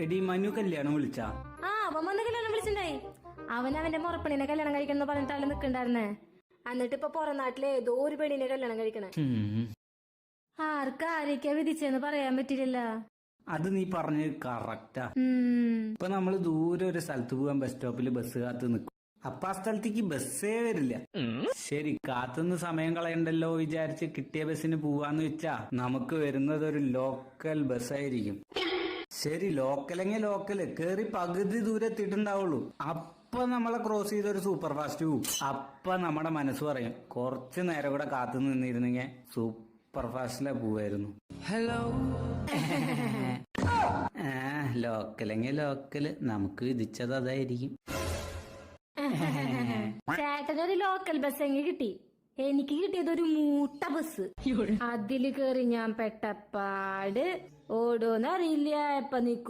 എടി മനു കല്യാണം വിളിച്ചാ? അവൻ വന്ന് കല്യാണം വിളിച്ചിണ്ടായി. അവന്റെ മുറപ്പണിനെ കല്യാണം കഴിക്കണം പറഞ്ഞിട്ടാണ് നിക്കണ്ടായിരുന്നേ. എന്നിട്ട് ഇപ്പൊ പുറം നാട്ടിലെ ഏതോ ഒരു പെണ്ണിനെ കല്യാണം കഴിക്കണേ. ആർക്കാരൊക്കെയാ വിധിച്ചെന്ന് പറയാൻ പറ്റില്ലല്ലോ. അത് നീ പറഞ്ഞത് കറക്റ്റാ. ഇപ്പൊ നമ്മള് ദൂരെ ഒരു സ്ഥലത്ത് പോകാൻ ബസ് സ്റ്റോപ്പിൽ ബസ് കാത്ത് നിൽക്കും. അപ്പൊ ആ സ്ഥലത്തേക്ക് ബസ്സേ വരില്ല. ശരി, കാത്തുനിന്ന് സമയം കളയണ്ടല്ലോ വിചാരിച്ച് കിട്ടിയ ബസ്സിന് പോവാന്ന് വെച്ചാ നമുക്ക് വരുന്നത് ഒരു ലോക്കൽ ബസ്സായിരിക്കും. ശരി, ലോക്കലെങ്കിൽ ലോക്കല് കേറി പകുതി ദൂരെ എത്തിയിട്ടുണ്ടാവുള്ളൂ. അപ്പൊ നമ്മളെ ക്രോസ് ചെയ്ത ഒരു സൂപ്പർ ഫാസ്റ്റ് പോവും. അപ്പൊ നമ്മുടെ മനസ്സ് പറയും കുറച്ചു നേരം കൂടെ കാത്തു നിന്നിരുന്നെങ്കിൽ സൂപ്പർ ഫാസ്റ്റിലെ പോവായിരുന്നു. ഹലോ ലോക്കലെങ്കിൽ ലോക്കല് നമുക്ക് വിധിച്ചത് അതായിരിക്കും. ചേട്ടനൊരു ലോക്കൽ ബസ് എങ്കിൽ കിട്ടി. എനിക്ക് കിട്ടിയത് ഒരു മൂട്ട ബസ്. അതില് കേറി ഞാൻ പെട്ടപ്പാട് ഓടോന്നറിയില്ല, എപ്പ നിക്കോ